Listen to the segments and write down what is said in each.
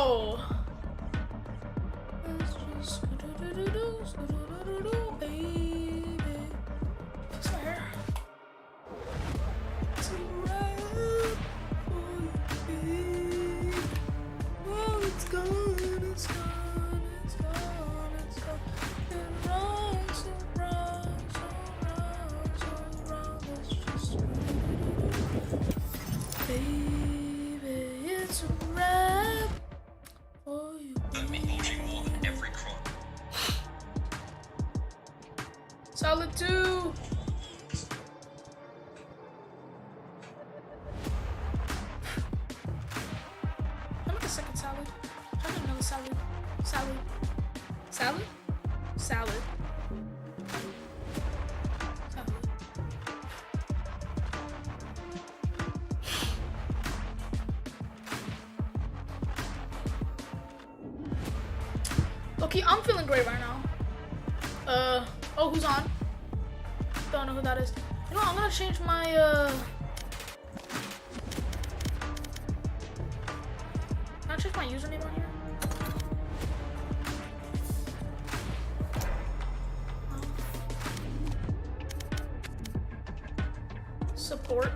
go. Baby. Fix my hair. It's a wrap for you, babe. Oh, it's gone, it's gone, it's gone, it's gone. It runs so wrong, so wrong, so wrong. It's just baby, it's a wrap for you. I've been eating more than every crop. Solid 2. I'll make a second salad. I'll make another salad. Salad. Salad? Salad. Salad. Okay, I'm feeling great right now. Oh, who's on? Don't know who that is. You know what, I'm gonna change my, Can I change my username on here? Support.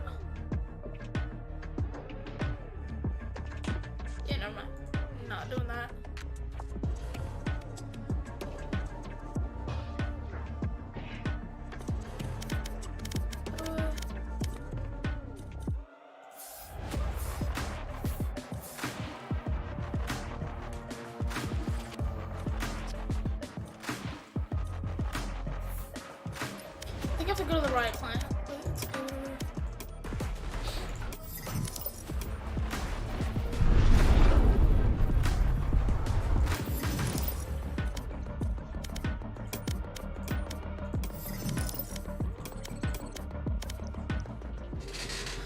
Yeah, never mind. I'm not doing that. I think I have to go to the riot client. Let's go.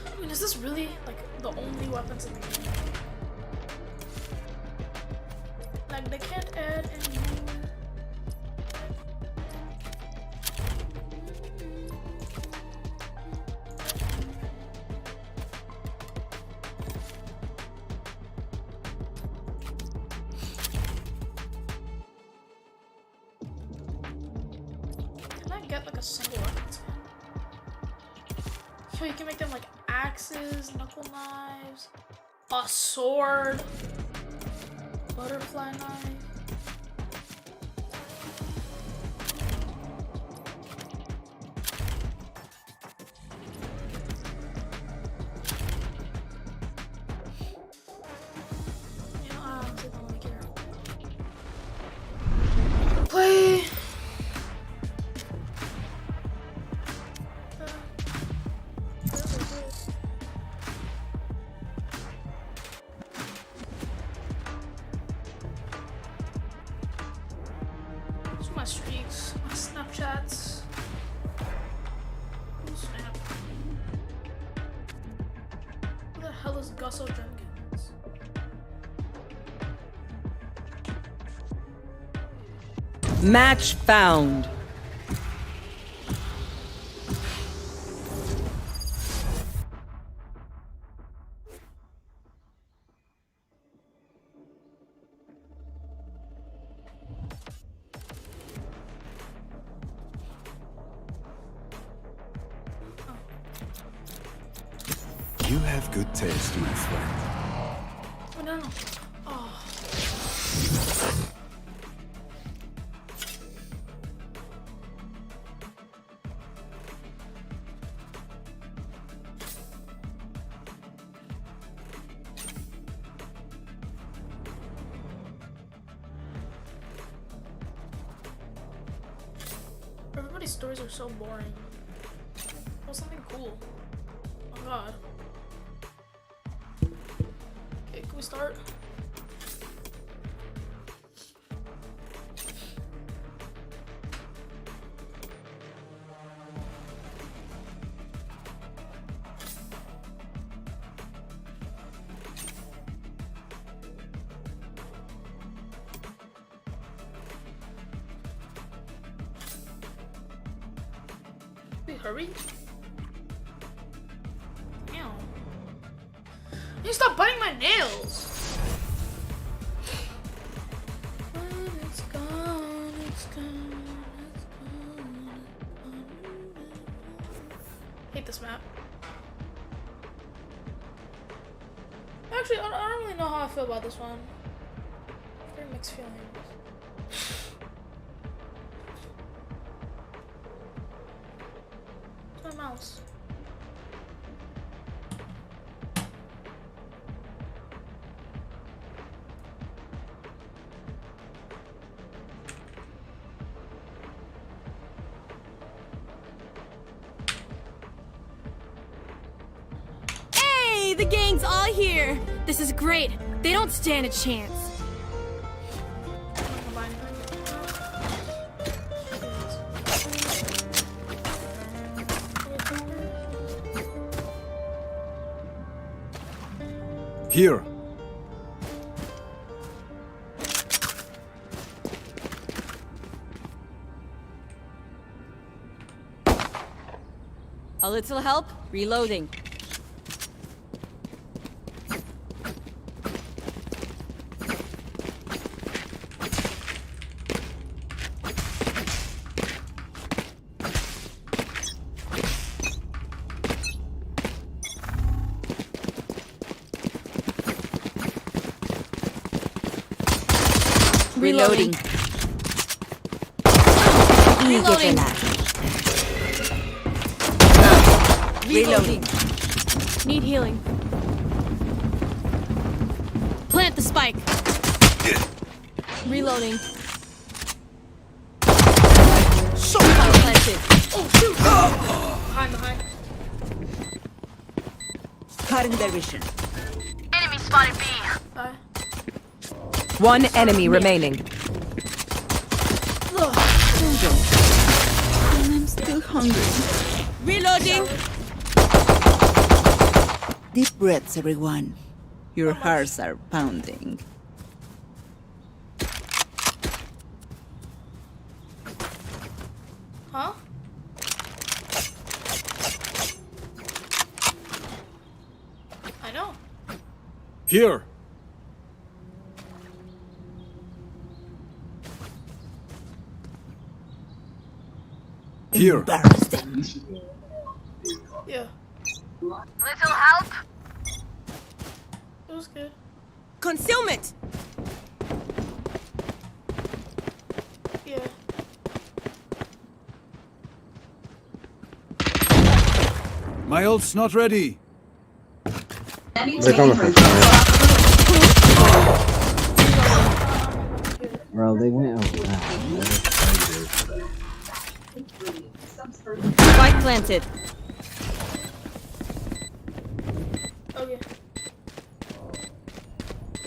I mean, is this really like the only weapons in the game? Like they can't add any more. Can I get like a single weapon skin? So you can make them like axes, knuckle knives, a sword, butterfly knife. You know, I honestly don't really care. Play. Those are my streaks, my Snapchats. Oh, snap. Who the hell is Gus Jenkins? Match found. You have good taste, my friend. Oh, no, no. Oh. Everybody's stories are so boring. What's something cool? Oh god. Okay, can we start? Wait, hurry? Damn. You stop biting my nails! Hate this map. Actually, I don't really know how I feel about this one. Very mixed feelings. Where's my mouse? Hey, the gang's all here. This is great. They don't stand a chance. Here. A little help? Reloading. Reloading. Reloading. Reloading. Need healing. Plant the spike. Reloading. Spike planted. Behind. Cutting their vision. Enemy spotted B. Bye. One enemy remaining. I'm still hungry. Reloading. Deep breaths, everyone. Your hearts are pounding. Huh? I know. Here. Here. Embarrass them. Yeah. Little help. It was good. Concealment. Yeah. My ult's not ready. They're coming from Bro, they went over that. Spike planted. Okay.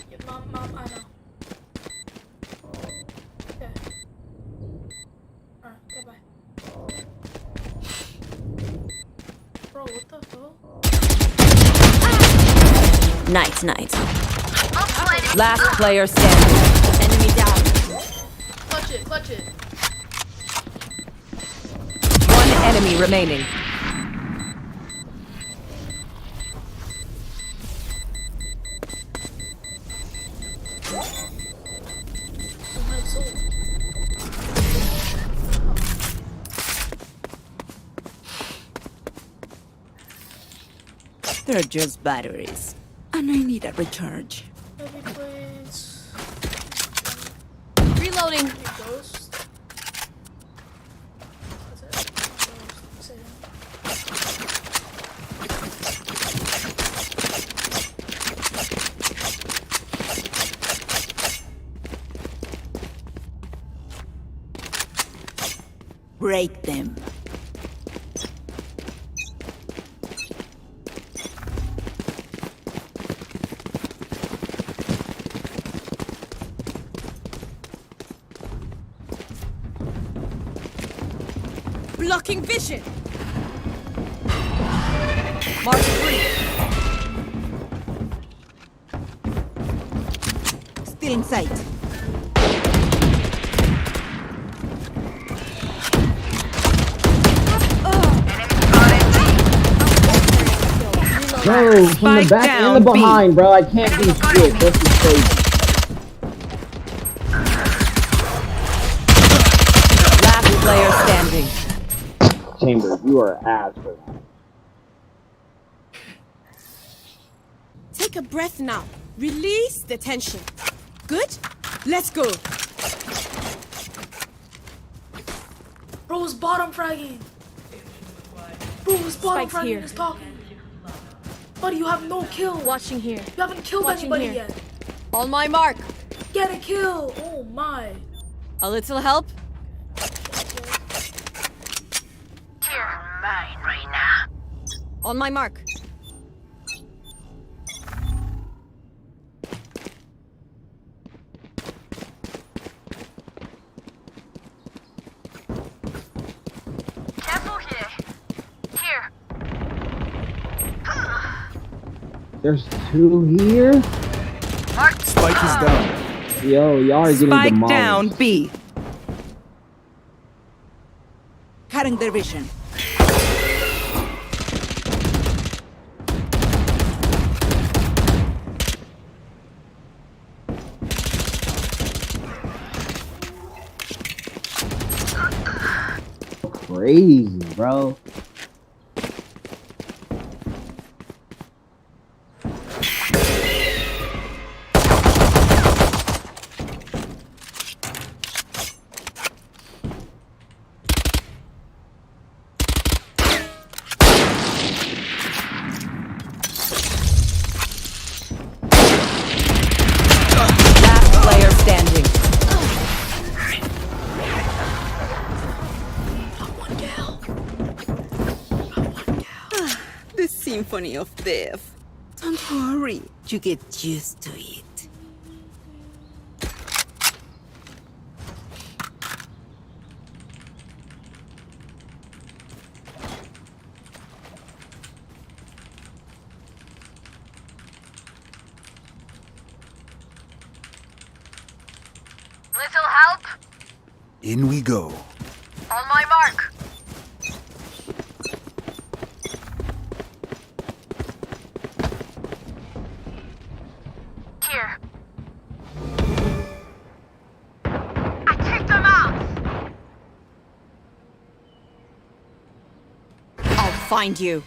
Yeah, mom, I know. Okay. Alright, goodbye. Bro, what the hell? Night. Last player standing. Enemy down. Clutch it. One enemy remaining. Oh, my soul. They're just batteries. And I need a recharge. Maybe please. Reloading. Maybe ghost. That's it. Ghost. Say it. Break them. Blocking vision. Mark 3. Still in sight. Bro, from the Spike back down, and the B. behind, bro. I can't do shit. This is crazy. player standing. Chamber, you are ass for that. Take a breath now. Release the tension. Good? Let's go. Bro's bottom fragging. Bro's bottom Spike's fragging here. is talking. Buddy, you have no kill. Watching here. You haven't killed Watching anybody here. yet. On my mark. Get a kill. Oh my. A little help? On my mark. There's two here? Spike is down. Yo, y'all are getting Spike demolished. down B. Cutting their vision. Crazy, bro. Last player standing. The symphony of death. Don't worry, you get used to it. Little help? In we go. On my mark. Here. I kicked them out. I'll find you.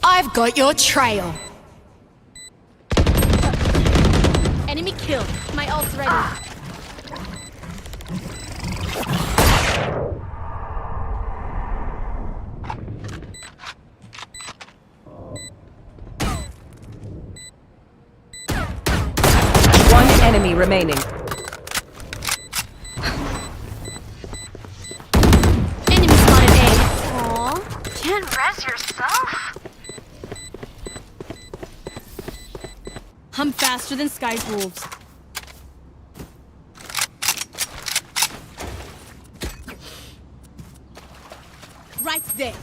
I've got your trail. Enemy killed. My ult's ready. One enemy remaining. Enemy spotted A. Aww. Can't res yourself? I'm faster than Sky's wolves. Right there.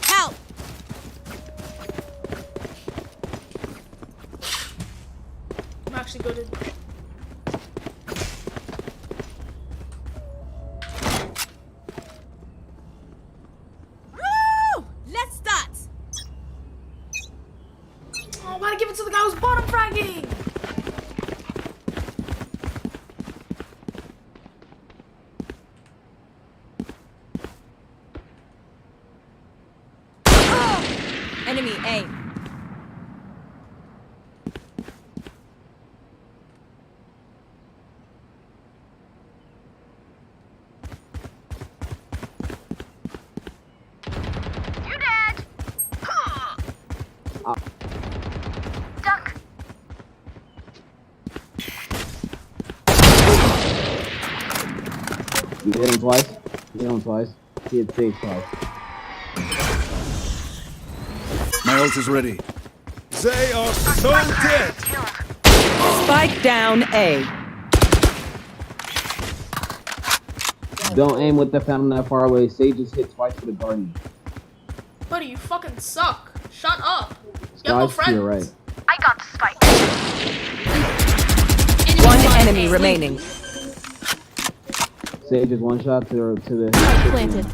Help! I'm actually good at Woo! Let's start. Oh, why'd I give it to the guy who's bottom fragging? Enemy A. You dead. Duck. You hit him twice? You hit him twice. He hit Sage twice. My ult is ready. They are so dead. Spike down A. Don't aim with the fountain that far away. Sage just hit twice for the garden. Buddy, you fucking suck. Shut up. You have no Guys, friends. you're right. I got the spike. One enemy remaining. Sage is one shot to the. Planted.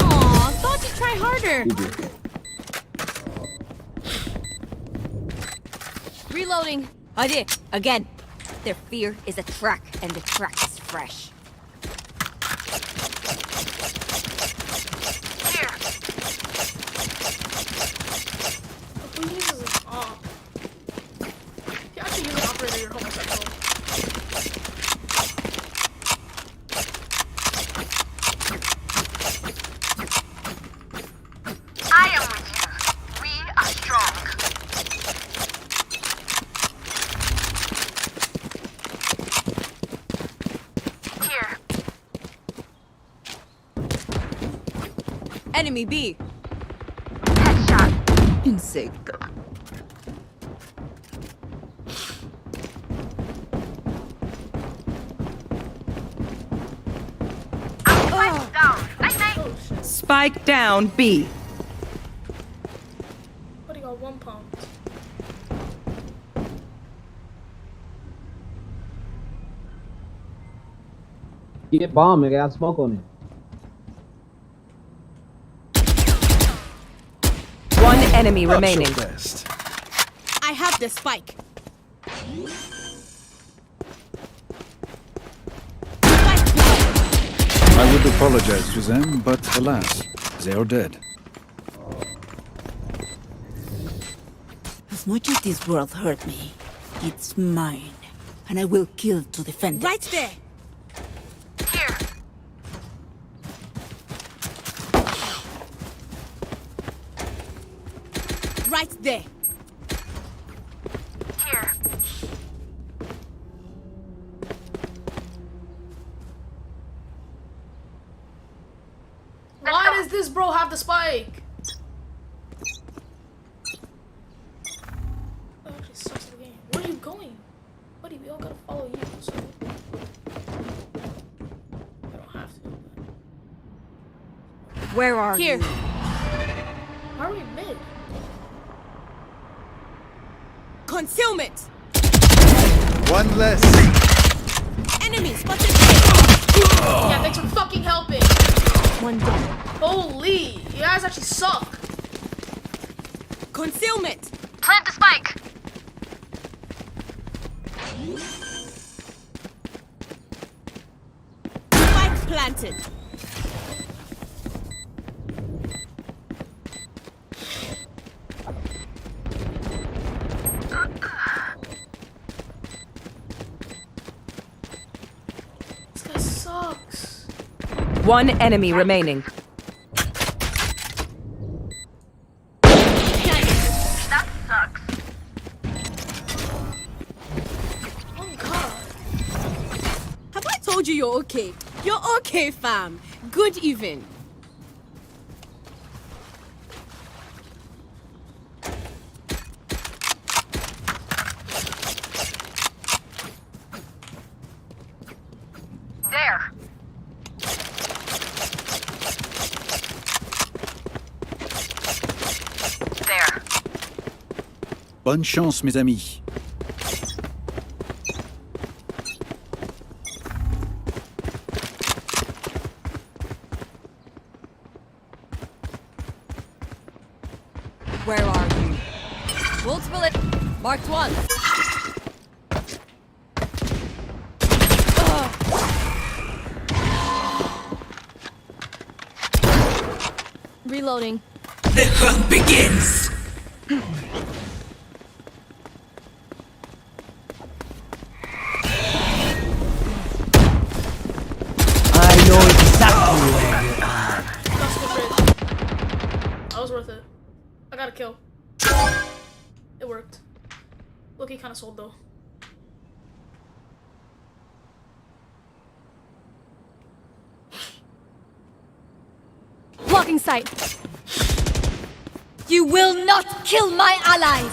Aw, thought you'd try harder. GG. Reloading. Hadi, again. Their fear is a track, and the track is fresh. Here. Who uses an op? If you actually use an operator, you're homosexual. I am with you. We are strong. Here. Enemy B. Headshot. Insecto. Spike down. Night night. Oh shit. Spike down B. What do you got? 1 pound. Get bomb, nigga. Got smoke on it. One enemy Not remaining. your best. I have the spike. Spike down. I would apologize to them, but alas, they are dead. As much as this world hurt me, it's mine. And I will kill to defend it. Right there. Here. Right there. Here. Why does this bro have the spike? That actually sucks the game. Where are you going? Buddy, we all gotta follow you, so. I don't have to. Where are Here. you? Why are we mid? Concealment. One less. Enemy spotted. Yeah, thanks for fucking helping. One down. Holy, you guys actually suck. Concealment. Plant the spike. Spike planted. This guy sucks. One enemy remaining. That sucks. Oh god. Have I told you you're okay? You're okay, fam. Good even. There. There. Bonne chance, mes amis. Where are you? Wolf's bullet. Marked one. Reloading. The hunt begins! I know exactly where you are. That's good trade. That was worth it. I got a kill. It worked. Look, he kind of sold though. Blocking sight. You will not kill my allies.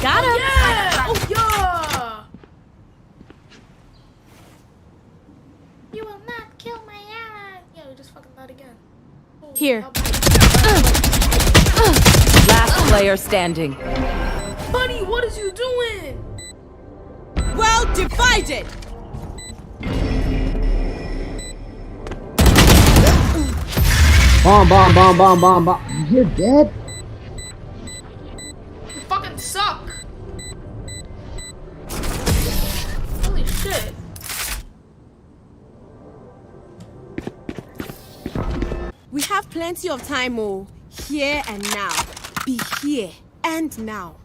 Got him. Yeah! Oh yeah! You will not kill my ally. Yeah, we just fucking died again. Holy Here. hell. Last player standing. Buddy, what is you doing? Well divided. Bomb, bomb, bomb, bomb, bomb, bomb. You're dead? You fucking suck. Holy shit. We have plenty of time, oh. Here and now. Be here and now.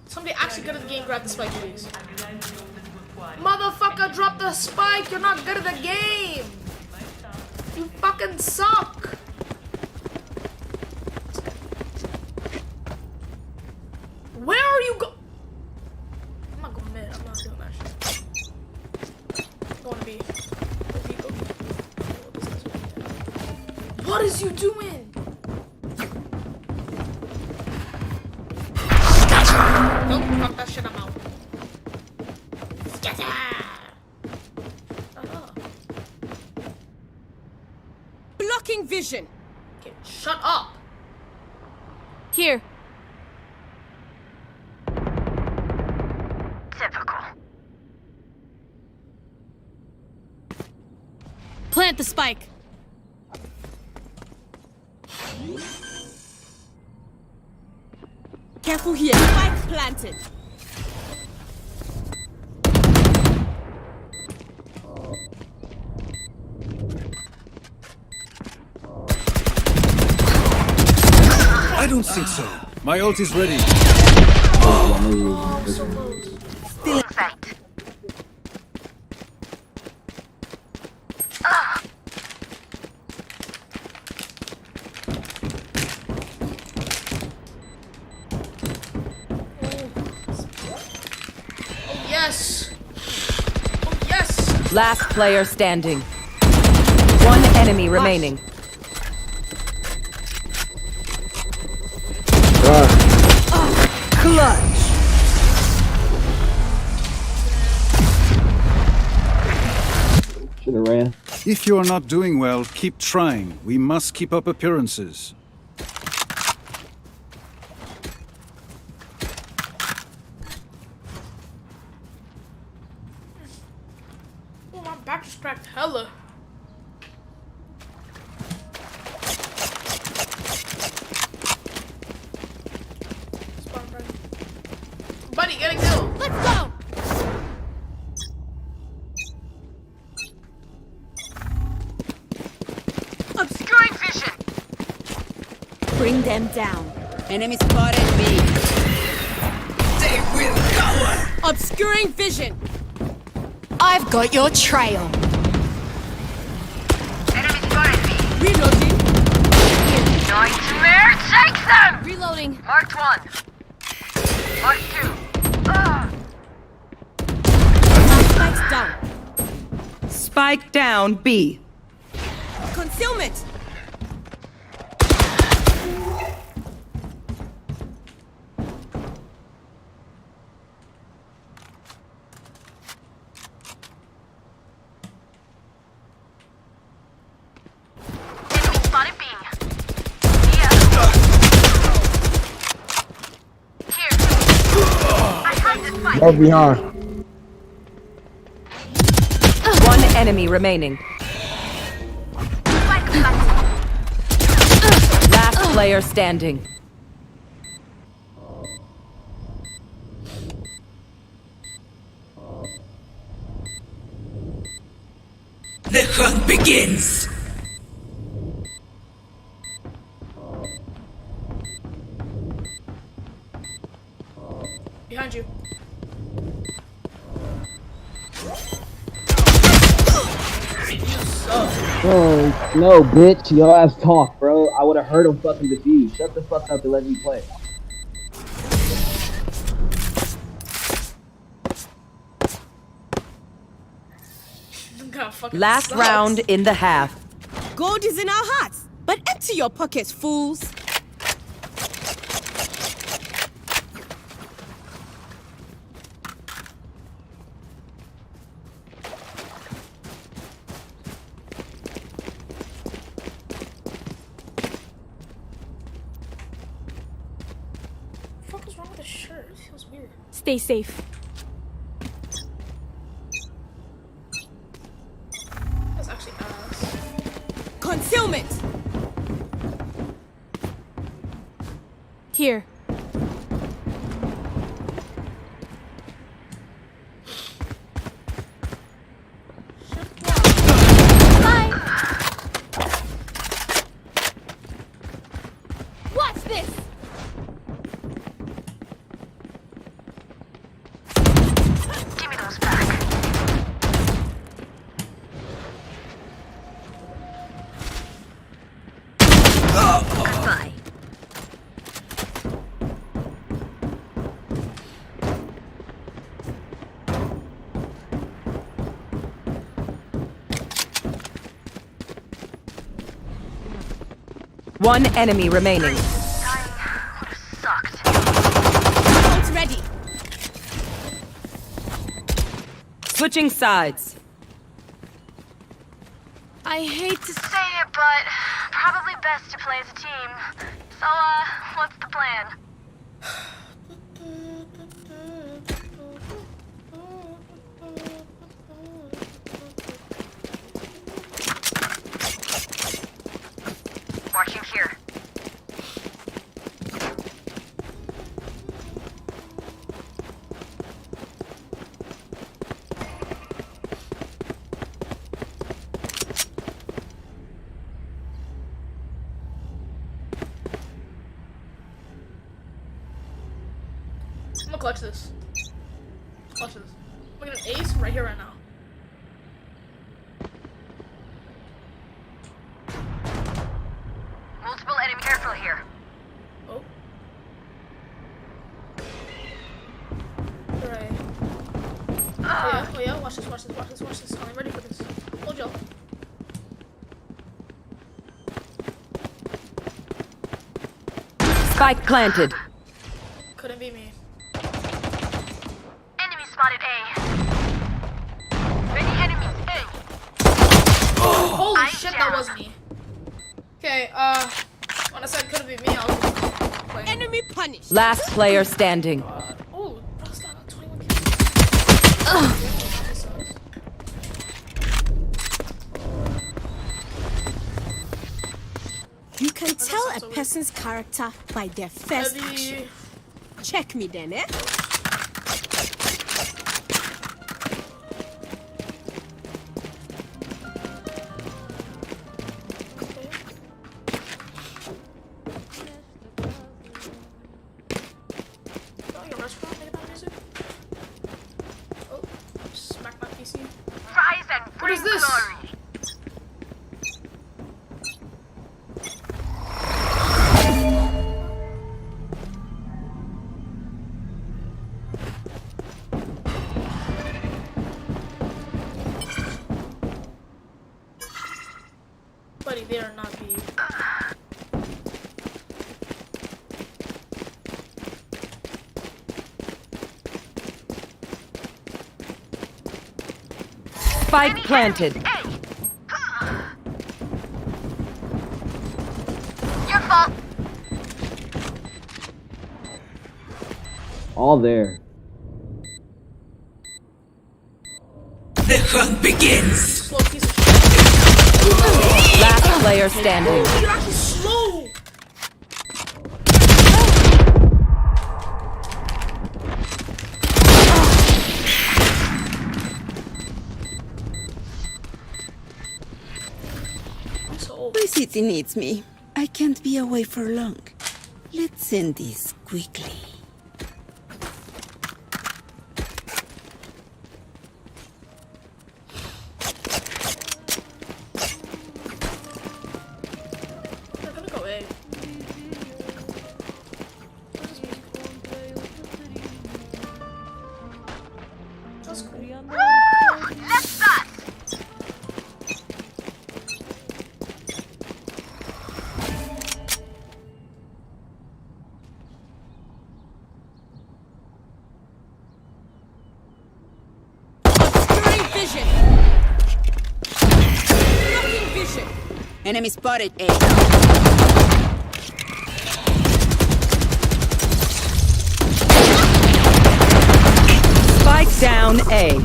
Somebody actually good at the game, grab the spike, please. Motherfucker, drop the spike. You're not good at the game. You fucking suck. Where are you go? I'm not going mid. I'm not doing that shit. I'm going to B. Go B, go B. Oh, this guy's really dead. What is you doing? Nope, fuck that shit, I'm out. Scatter! Blocking vision. Okay, shut up. Here. Typical. Plant the spike. Careful here. Spike planted. I don't think so. My ult is ready. Oh, I'm so close. In sight. Oh, yes. Oh, yes. Last player standing. One enemy remaining. Clutch. Should've ran. If you are not doing well, keep trying. We must keep up appearances. Oh, my back just cracked hella. Spawn right. Buddy, get a kill. Let's go. Obscuring vision. Bring them down. Enemy spotted me. Obscuring vision. I've got your trail. Enemy spotted me. Reloading. Nightmare, take them! Reloading. Marked one. Marked two. Spike's down. Spike down B. Concealment. Enemy spotted B. Yeah. Here. I heard this fight. Love behind. One enemy remaining. Spike planted. Last player standing. The hunt begins. Behind you. Oh, no, bitch. Your ass talk, bro. I would've heard him fucking defuse. Shut the fuck up and let me play. God, fucking Last sucks. round in the half. Gold is in our hearts, but empty your pockets, fools. What the fuck is wrong with Stay safe. That's actually ass. Concealment! Here. Watch this! Give me those back. Goodbye. One enemy remaining. Dying would have sucked. Ult's ready. Switching sides. I hate to Say it, but probably best to play as a team. So, what's the plan? Watch you here. I'm gonna clutch this. Clutch this. I'm gonna get an ace right here, right now. Multiple enemy. Careful here. Oh. Alright. Oh yeah, watch this, watch this, watch this, watch this. I'm ready for this. Hold y'all. Spike planted. Couldn't be me. Enemy spotted A. Many enemies A. Holy I'm shit, down. that was me. Okay, when I said couldn't be me, I was just playing. enemy punished. Last player standing. Oh, that's got 21 kills. You can tell a person's character by their first action. Heavy. Check me then, eh? Oh, smack my PC. Rise and What bring is this? glory. Buddy, they are not be. Spike planted. A. Your fault. All there. Slow piece of shit. Last player standing. Oh, you're actually slow. I'm so old. My city needs me. I can't be away for long. Let's end this quickly. They're gonna go A. That's cool. Woo! Let's dance. Obscuring vision. Blocking vision. Enemy spotted A. down A.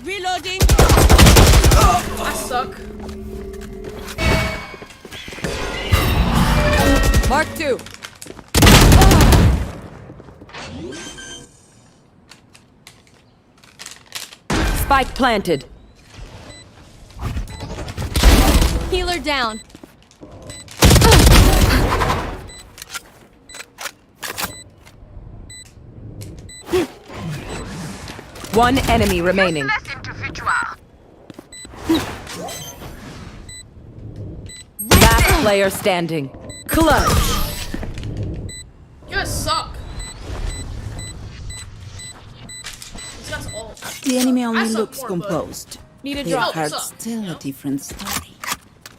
Reloading. I suck. Mark 2. Spike planted. Healer down. One enemy remaining. Less individual. Last player standing. Clutch. You guys suck. These guys all. The enemy only I suck looks more, but- composed. Need a Their drop. heart's Suck. still a different story.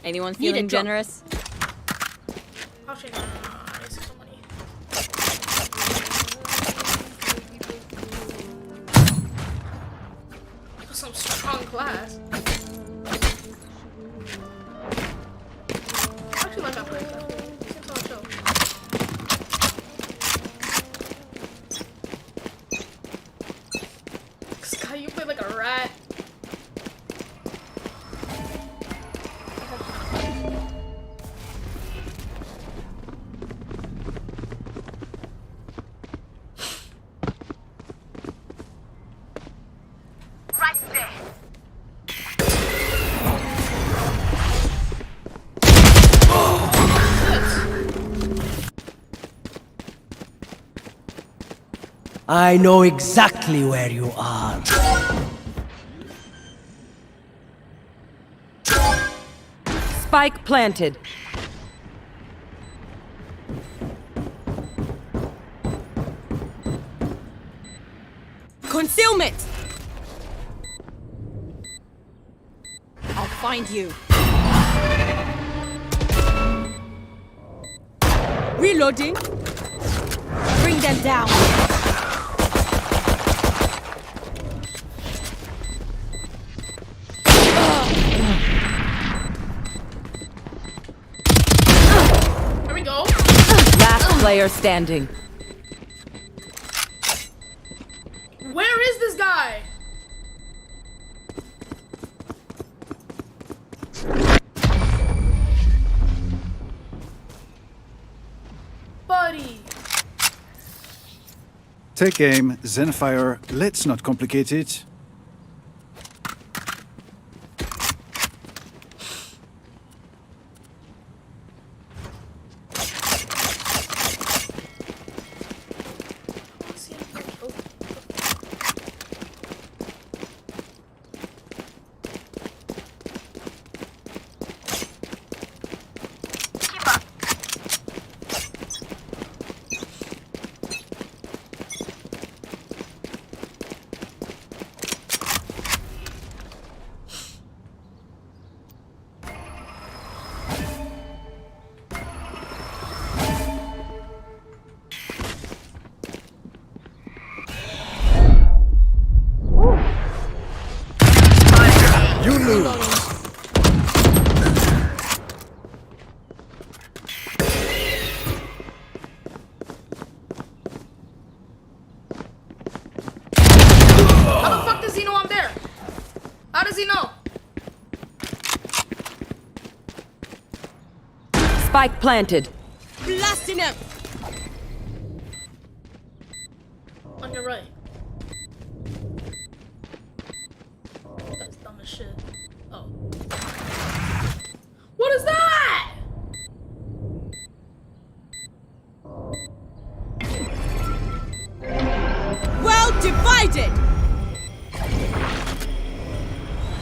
Anyone Need a feeling drop. generous? Actually, no. I need some money. Some strong class. I actually like that place. Seems so chill. Sky, you play like a rat. Right there. I know exactly where you are. Spike planted. Concealment. I'll find you. Reloading. Bring them down. There we go. Last player standing. Where is this guy? Buddy. Take aim, Zenfire. Let's not complicate it. Keep up. You lose. How the fuck does he know I'm there? How does he know? Spike planted. Blasting him. On your right. That's dumb as shit. Oh. What is that? Well divided.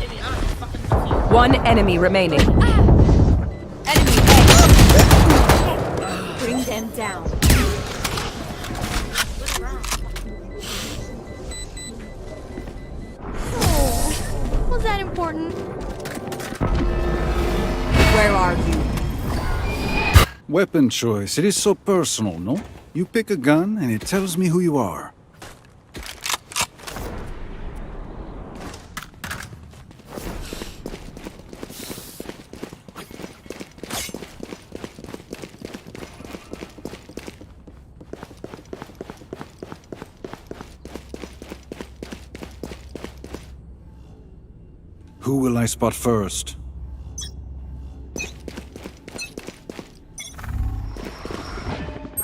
Maybe I don't fucking know you. One enemy remaining. Enemy A. Bring them down. What's wrong? Was that important? Where are you? Weapon choice. It is so personal, no? You pick a gun and it tells me who you are. Who will I spot first?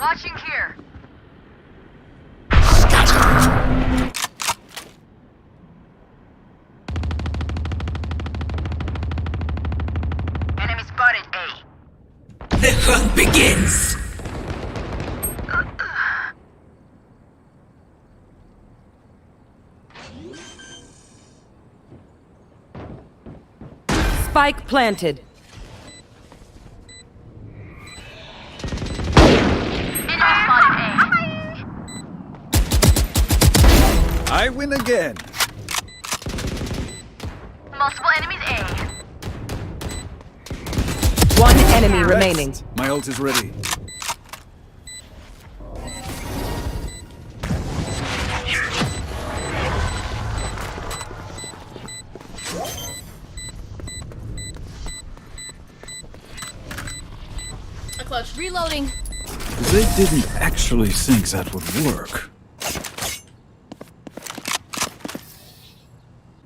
Watching here. Enemy spotted A. The hunt begins! Spike planted. Enemy spotted A. I win again. Multiple enemies A. One enemy remaining. My ult is ready. A clutch. Reloading. They didn't actually think that would work.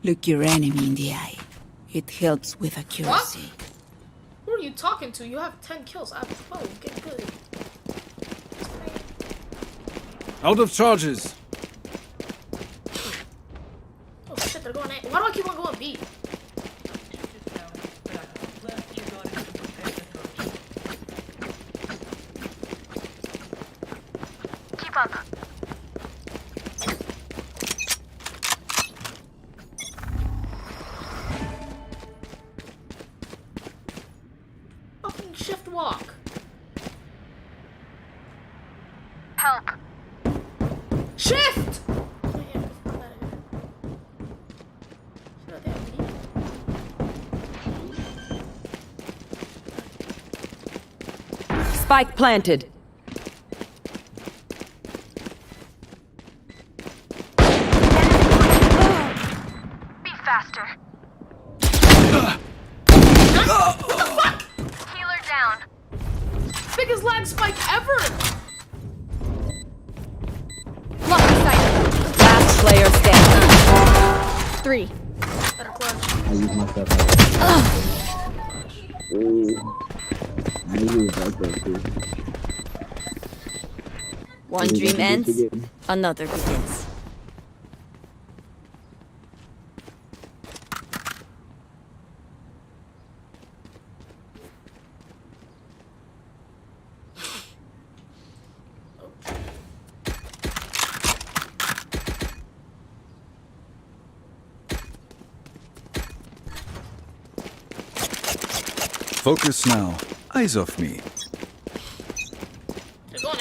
Look your enemy in the eye. It helps with accuracy. Who are you talking to? You have 10 kills. I have 12. Get good. Out of charges. Oh shit, they're going A. Why do I keep on going B? Keep up. Fucking shift walk. Help. Shift! Oh, yeah, fuck outta here. Shit, they have me. Spike planted. Be faster. Healer down. Biggest lag spike ever! Lucky sight. Last player standing. 3. Better clutch. I use myself. Ooh. I use myself too. One dream ends, another begins. Focus now. Eyes off me. They're going A.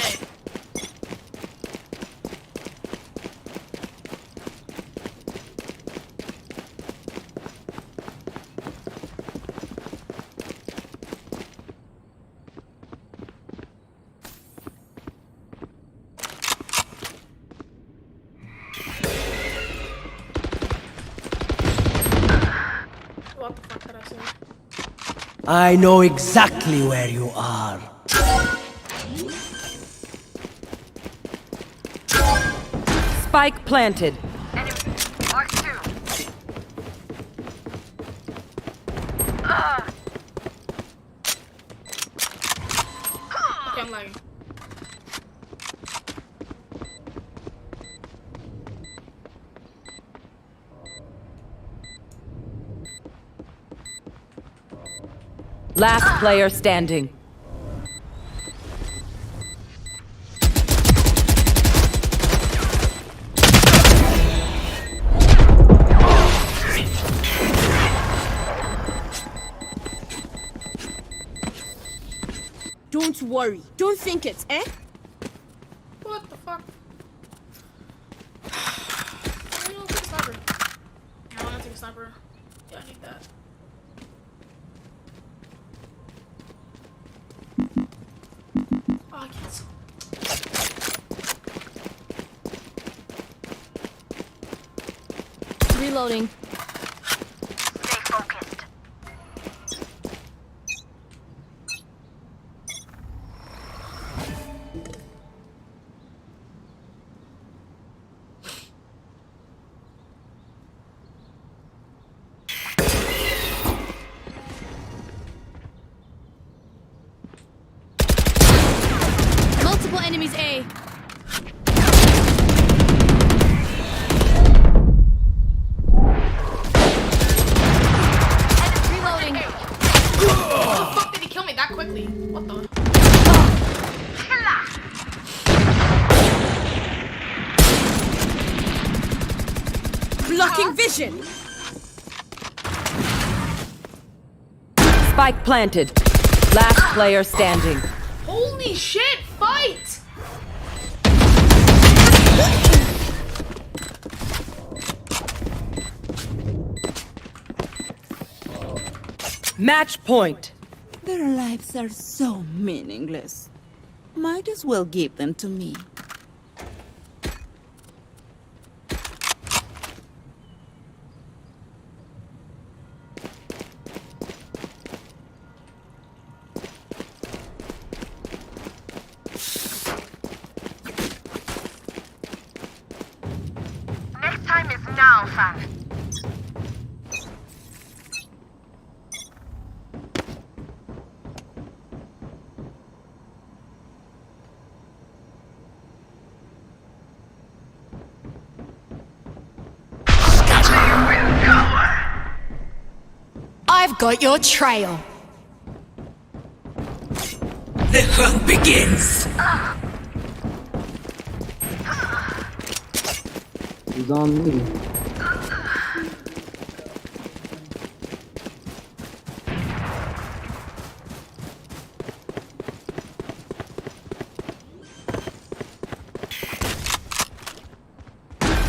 What the fuck did I say? I know exactly where you are. Spike planted. Enemy. Mark 2. Okay, I'm lagging. Last player standing. Don't worry. Don't think it, eh? What the fuck? I don't take a sniper. I want to take a sniper. Yeah, I need that. Oh, I can't. Reloading. Stay focused. Enemies A. Reloading. How the fuck did he kill me that quickly? What the? Blocking vision. Spike planted. Last player standing. Holy shit! Fight! Match point. Their lives are so meaningless. Might as well give them to me. Next time is now, fam. I've got your trail. The hunt begins. He's on me.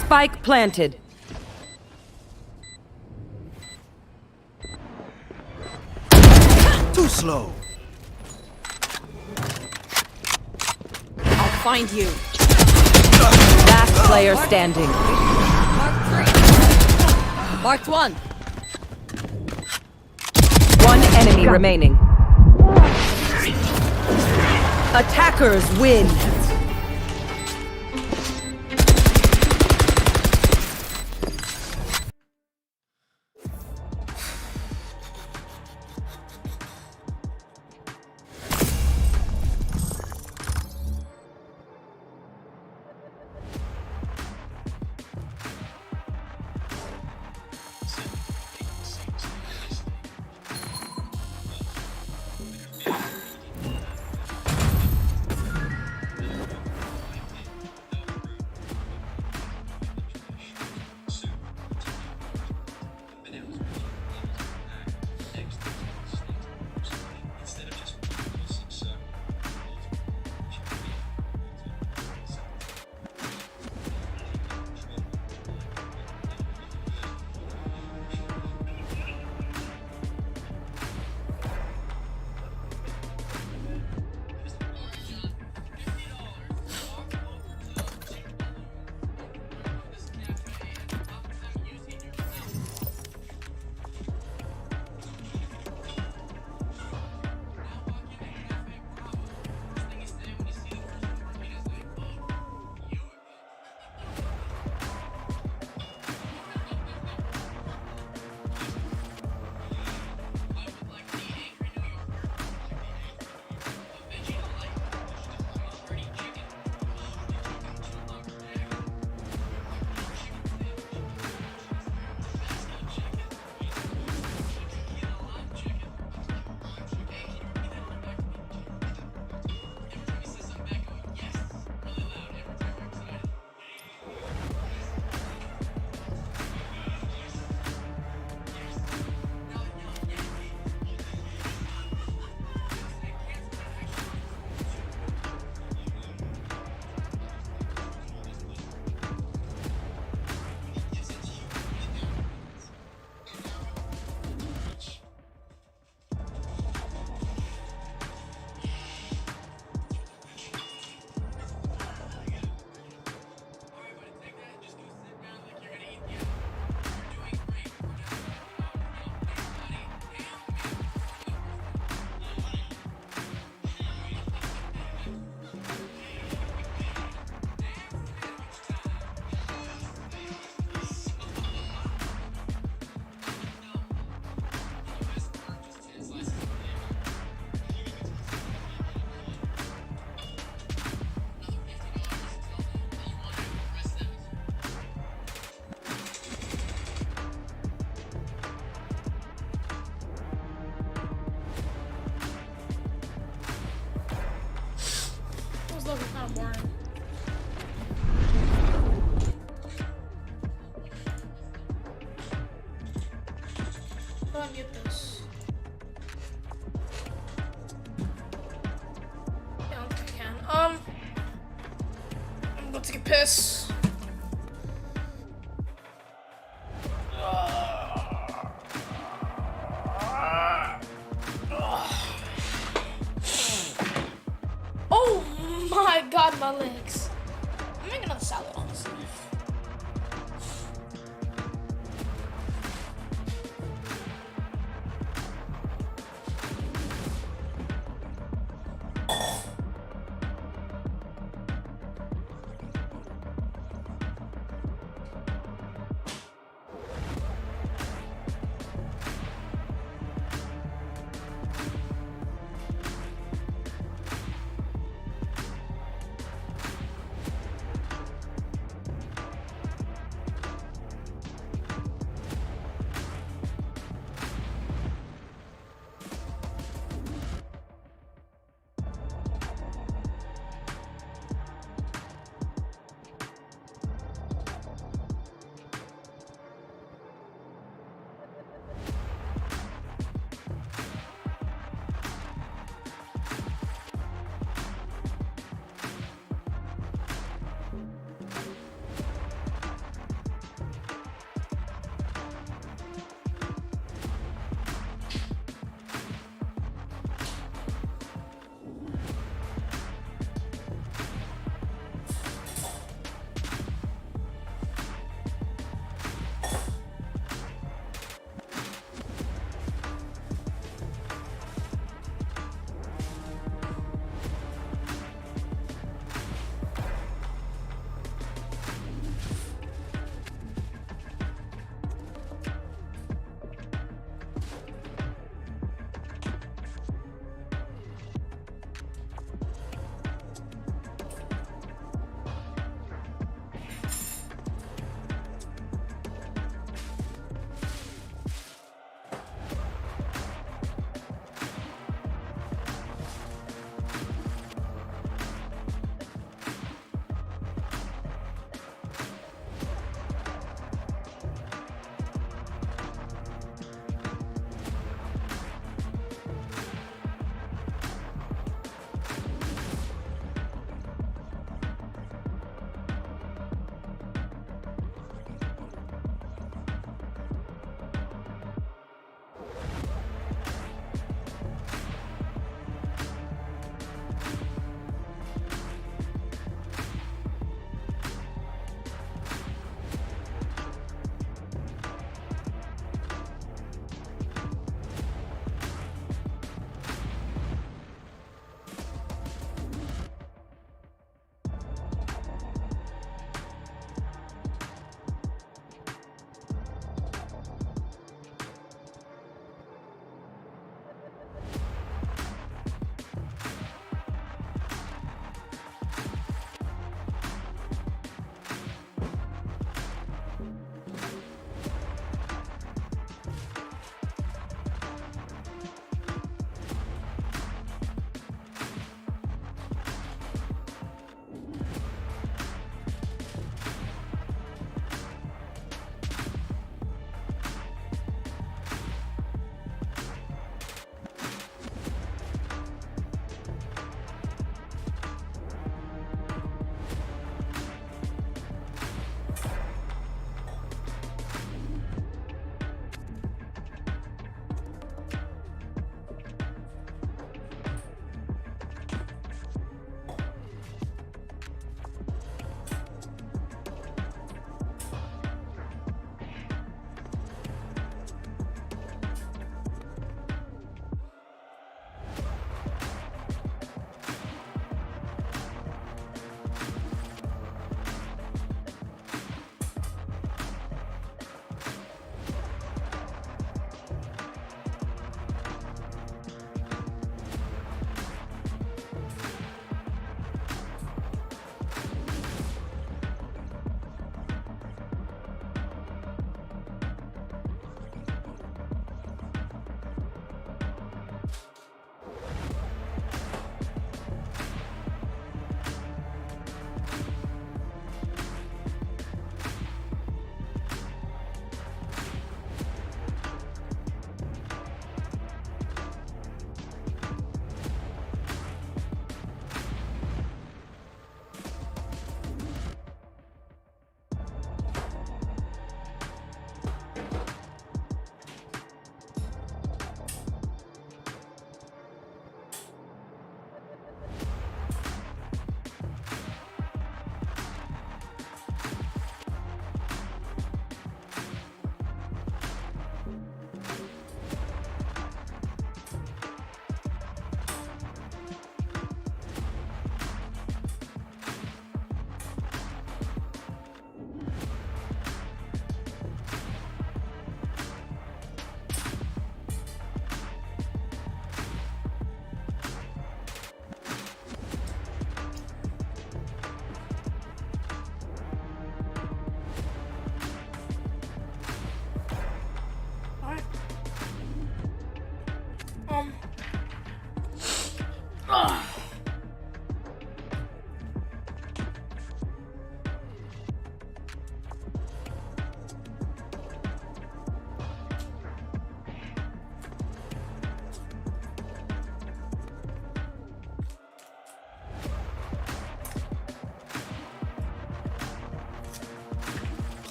Spike planted. Too slow. I'll find you. Last player standing. Marked one. One enemy remaining. Attackers win. look, it's kind of boring. How do I mute this? Yeah, I don't think I can. I'm about to get pissed. Oh my god, my legs. I'm making another salad, honestly.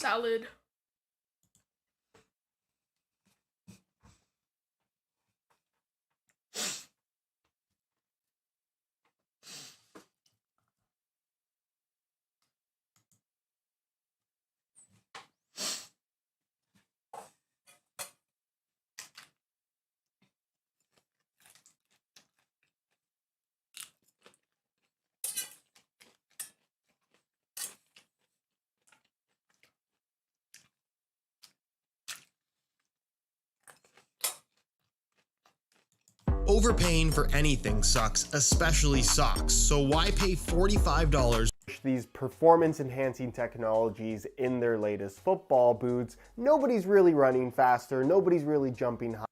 salad. Overpaying for anything sucks, especially socks, so why pay $45? These performance enhancing technologies in their latest football boots. Nobody's really running faster, nobody's really jumping high.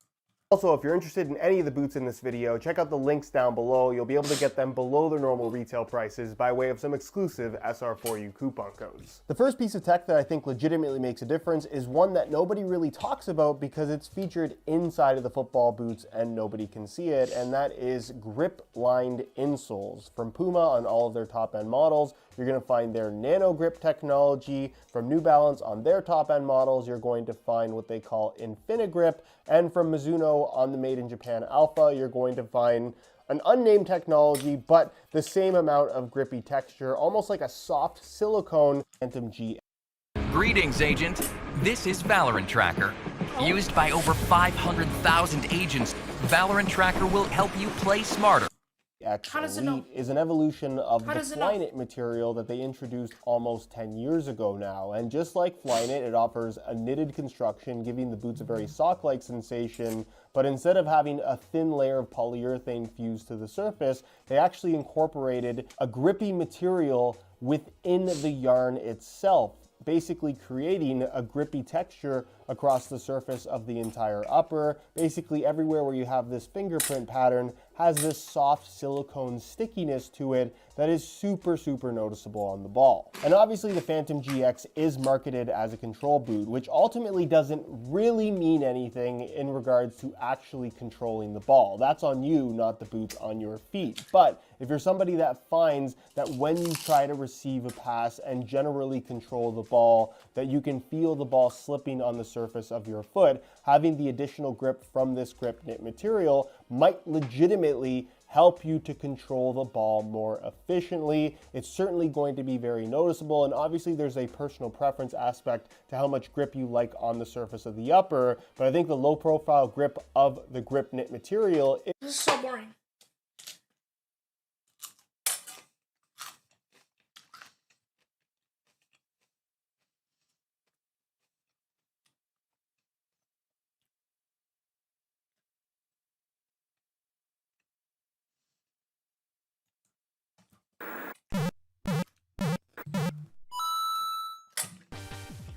Also, if you're interested in any of the boots in this video, check out the links down below. You'll be able to get them below their normal retail prices by way of some exclusive SR4U coupon codes. The first piece of tech that I think legitimately makes a difference is one that nobody really talks about because it's featured inside of the football boots and nobody can see it, and that is grip-lined insoles. From Puma on all of their top-end models, you're going to find their nano grip technology. From New Balance on their top-end models, you're going to find what they call InfiniGrip. And from Mizuno on the Made in Japan Alpha, you're going to find an unnamed technology, but the same amount of grippy texture, almost like a soft silicone Phantom G. Greetings, Agent. This is Valorant Tracker. Used by over 500,000 agents, Valorant Tracker will help you play smarter. How does it know? Is an evolution of the Flyknit material that they introduced almost 10 years ago now. And just like Flyknit, it offers a knitted construction, giving the boots a very sock-like sensation. But instead of having a thin layer of polyurethane fused to the surface, they actually incorporated a grippy material within the yarn itself, basically creating a grippy texture across the surface of the entire upper. Basically everywhere where you have this fingerprint pattern has this soft silicone stickiness to it that is super noticeable on the ball. And obviously the Phantom GX is marketed as a control boot, which ultimately doesn't really mean anything in regards to actually controlling the ball. That's on you, not the boots on your feet. But if you're somebody that finds that when you try to receive a pass and generally control the ball, that you can feel the ball slipping on the surface of your foot, having the additional grip from this grip knit material might legitimately help you to control the ball more efficiently. It's certainly going to be very noticeable, and obviously there's a personal preference aspect to how much grip you like on the surface of the upper, but I think the low profile grip of the grip knit material is... This is so boring.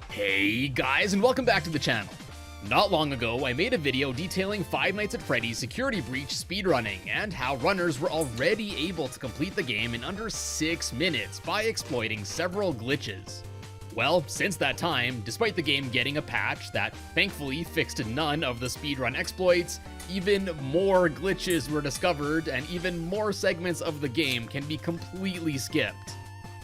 Hey guys, and welcome back to the channel. Not long ago, I made a video detailing Five Nights at Freddy's Security Breach speedrunning and how runners were already able to complete the game in under 6 minutes by exploiting several glitches. Well, since that time, despite the game getting a patch that thankfully fixed none of the speedrun exploits, even more glitches were discovered and even more segments of the game can be completely skipped.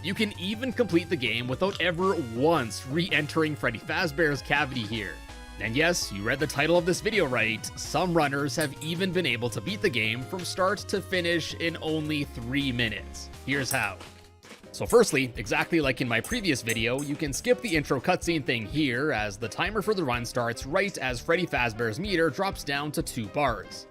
You can even complete the game without ever once re-entering Freddy Fazbear's cavity here. And yes, you read the title of this video right, some runners have even been able to beat the game from start to finish in only 3 minutes. Here's how. So firstly, exactly like in my previous video, you can skip the intro cutscene thing here as the timer for the run starts right as Freddy Fazbear's meter drops down to 2 bars.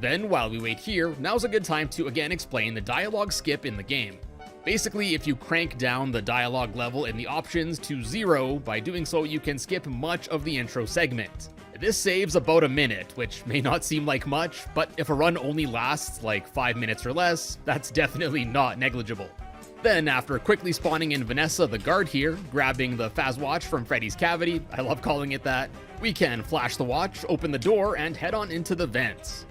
Then while we wait here, now's a good time to again explain the dialogue skip in the game. Basically, if you crank down the dialogue level in the options to 0, by doing so you can skip much of the intro segment. This saves about a minute, which may not seem like much, but if a run only lasts like 5 minutes or less, that's definitely not negligible. Then, after quickly spawning in Vanessa the guard here, grabbing the Fazwatch from Freddy's cavity, I love calling it that, we can flash the watch, open the door, and head on into the vents.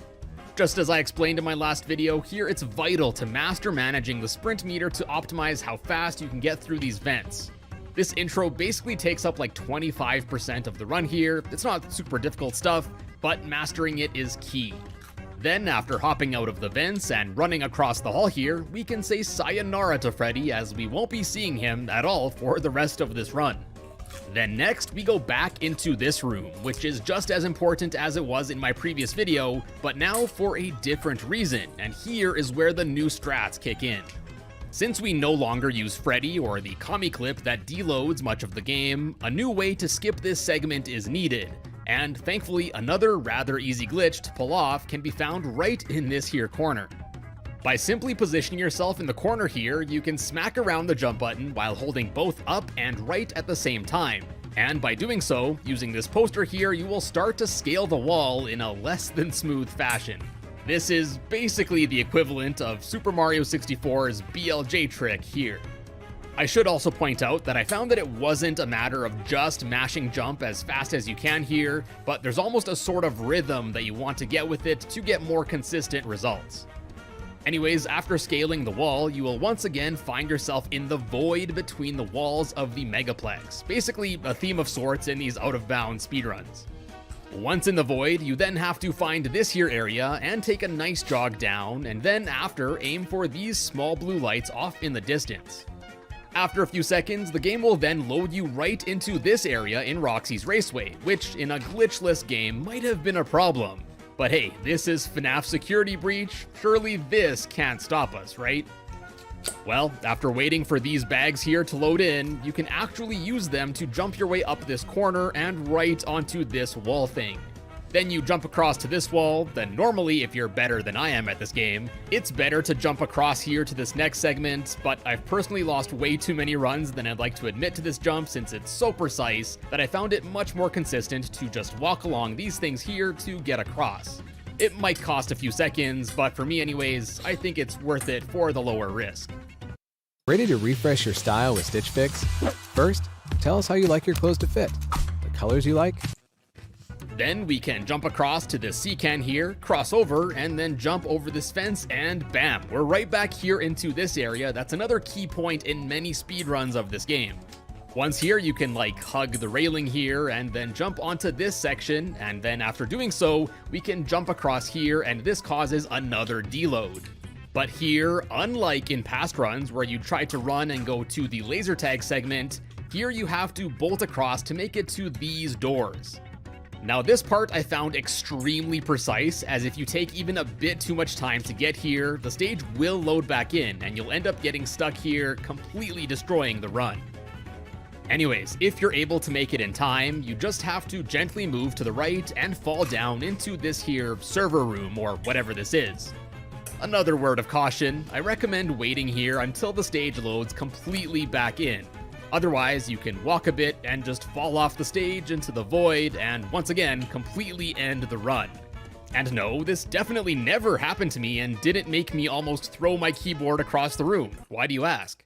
Just as I explained in my last video, here it's vital to master managing the sprint meter to optimize how fast you can get through these vents. This intro basically takes up like 25% of the run here. It's not super difficult stuff, but mastering it is key. Then, after hopping out of the vents and running across the hall here, we can say sayonara to Freddy as we won't be seeing him at all for the rest of this run. Then next, we go back into this room, which is just as important as it was in my previous video, but now for a different reason, and here is where the new strats kick in. Since we no longer use Freddy or the commie clip that deloads much of the game, a new way to skip this segment is needed, and thankfully another rather easy glitch to pull off can be found right in this here corner. By simply positioning yourself in the corner here, you can smack around the jump button while holding both up and right at the same time. And by doing so, using this poster here, you will start to scale the wall in a less than smooth fashion. This is basically the equivalent of Super Mario 64's BLJ trick here. I should also point out that I found that it wasn't a matter of just mashing jump as fast as you can here, but there's almost a sort of rhythm that you want to get with it to get more consistent results. Anyways, after scaling the wall, you will once again find yourself in the void between the walls of the Megaplex, basically a theme of sorts in these out-of-bounds speedruns. Once in the void, you then have to find this here area and take a nice jog down, and then after, aim for these small blue lights off in the distance. After a few seconds, the game will then load you right into this area in Roxy's Raceway, which in a glitchless game might have been a problem. But hey, this is FNAF Security Breach, surely this can't stop us, right? Well, after waiting for these bags here to load in, you can actually use them to jump your way up this corner and right onto this wall thing. Then you jump across to this wall, then normally if you're better than I am at this game, it's better to jump across here to this next segment, but I've personally lost way too many runs than I'd like to admit to this jump since it's so precise that I found it much more consistent to just walk along these things here to get across. It might cost a few seconds, but for me anyways, I think it's worth it for the lower risk. Ready to refresh your style with Stitch Fix? First, tell us how you like your clothes to fit, the colors you like. Then we can jump across to this sea can here, cross over, and then jump over this fence, and bam, we're right back here into this area. That's another key point in many speedruns of this game. Once here, you can like hug the railing here and then jump onto this section, and then after doing so, we can jump across here and this causes another deload. But here, unlike in past runs where you try to run and go to the laser tag segment, here you have to bolt across to make it to these doors. Now this part I found extremely precise, as if you take even a bit too much time to get here, the stage will load back in and you'll end up getting stuck here, completely destroying the run. Anyways, if you're able to make it in time, you just have to gently move to the right and fall down into this here server room or whatever this is. Another word of caution, I recommend waiting here until the stage loads completely back in. Otherwise, you can walk a bit and just fall off the stage into the void and once again, completely end the run. And no, this definitely never happened to me and didn't make me almost throw my keyboard across the room. Why do you ask?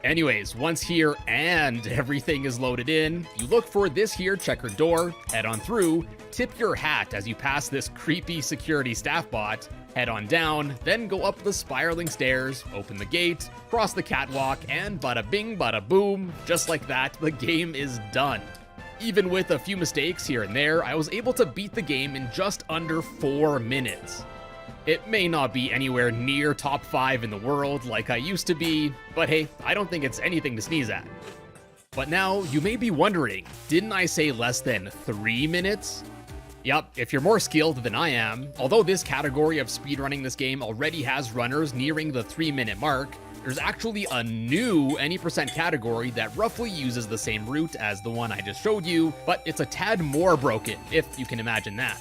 Anyways, once here and everything is loaded in, you look for this here checkered door, head on through, tip your hat as you pass this creepy security staff bot, head on down, then go up the spiraling stairs, open the gate, cross the catwalk, and bada bing bada boom, just like that, the game is done. Even with a few mistakes here and there, I was able to beat the game in just under 4 minutes. It may not be anywhere near top 5 in the world like I used to be, but hey, I don't think it's anything to sneeze at. But now, you may be wondering, didn't I say less than 3 minutes? Yup, if you're more skilled than I am, although this category of speedrunning this game already has runners nearing the 3-minute mark, there's actually a new any% category that roughly uses the same route as the one I just showed you, but it's a tad more broken, if you can imagine that.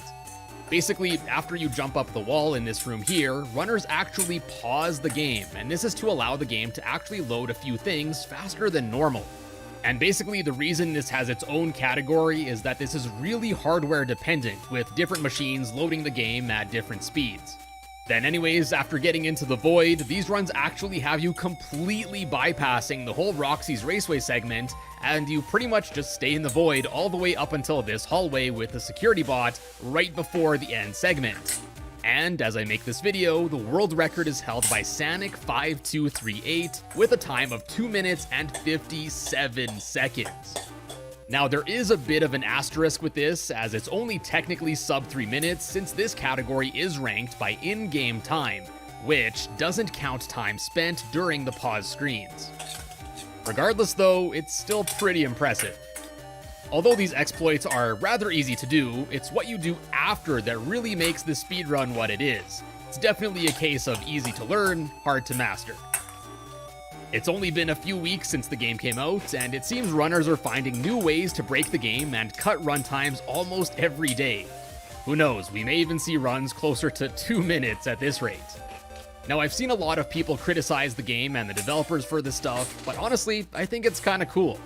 Basically, after you jump up the wall in this room here, runners actually pause the game, and this is to allow the game to actually load a few things faster than normal. And basically the reason this has its own category is that this is really hardware dependent, with different machines loading the game at different speeds. Then anyways, after getting into the void, these runs actually have you completely bypassing the whole Roxy's Raceway segment, and you pretty much just stay in the void all the way up until this hallway with the security bot right before the end segment. And as I make this video, the world record is held by Sanic5238 with a time of 2 minutes and 57 seconds. Now there is a bit of an asterisk with this, as it's only technically sub 3 minutes since this category is ranked by in-game time, which doesn't count time spent during the pause screens. Regardless though, it's still pretty impressive. Although these exploits are rather easy to do, it's what you do after that really makes the speedrun what it is. It's definitely a case of easy to learn, hard to master. It's only been a few weeks since the game came out, and it seems runners are finding new ways to break the game and cut run times almost every day. Who knows, we may even see runs closer to 2 minutes at this rate. Now, I've seen a lot of people criticize the game and the developers for this stuff, but honestly, I think it's kinda cool.